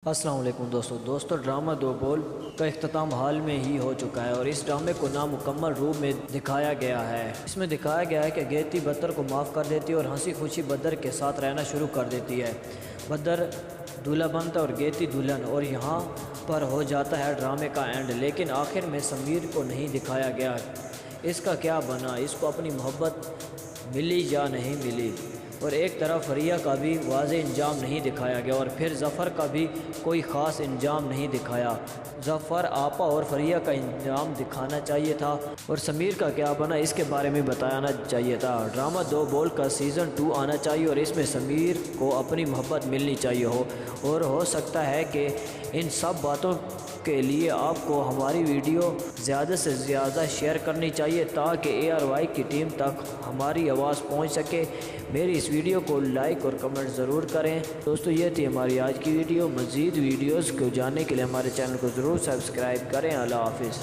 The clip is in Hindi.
अस्सलाम वालेकुम दोस्तों ड्रामा दो बोल का इख्तिताम हाल में ही हो चुका है और इस ड्रामे को नामुकम्मल रूप में दिखाया गया है। इसमें दिखाया गया है कि गेती बदर को माफ़ कर देती है और हंसी खुशी बदर के साथ रहना शुरू कर देती है। बदर दूल्हा बनता है और गेती दुल्हन, और यहाँ पर हो जाता है ड्रामे का एंड। लेकिन आखिर में समीर को नहीं दिखाया गया इसका क्या बना, इसको अपनी मोहब्बत मिली या नहीं मिली। और एक तरफ फरिया का भी वाज़ेह इंजाम नहीं दिखाया गया और फिर ज़फ़र का भी कोई ख़ास इंजाम नहीं दिखाया। ज़फ़र आपा और फरिया का इंजाम दिखाना चाहिए था और समीर का क्या बना इसके बारे में बताना चाहिए था। ड्रामा दो बोल का सीज़न 2 आना चाहिए और इसमें समीर को अपनी मोहब्बत मिलनी चाहिए और हो सकता है कि इन सब बातों के लिए आपको हमारी वीडियो ज़्यादा से ज़्यादा शेयर करनी चाहिए ताकि ARY की टीम तक हमारी आवाज़ पहुंच सके। मेरी इस वीडियो को लाइक और कमेंट ज़रूर करें। दोस्तों ये थी हमारी आज की वीडियो। मज़ीद वीडियोस को जानने के लिए हमारे चैनल को ज़रूर सब्सक्राइब करें। अल्लाह हाफ़िज़।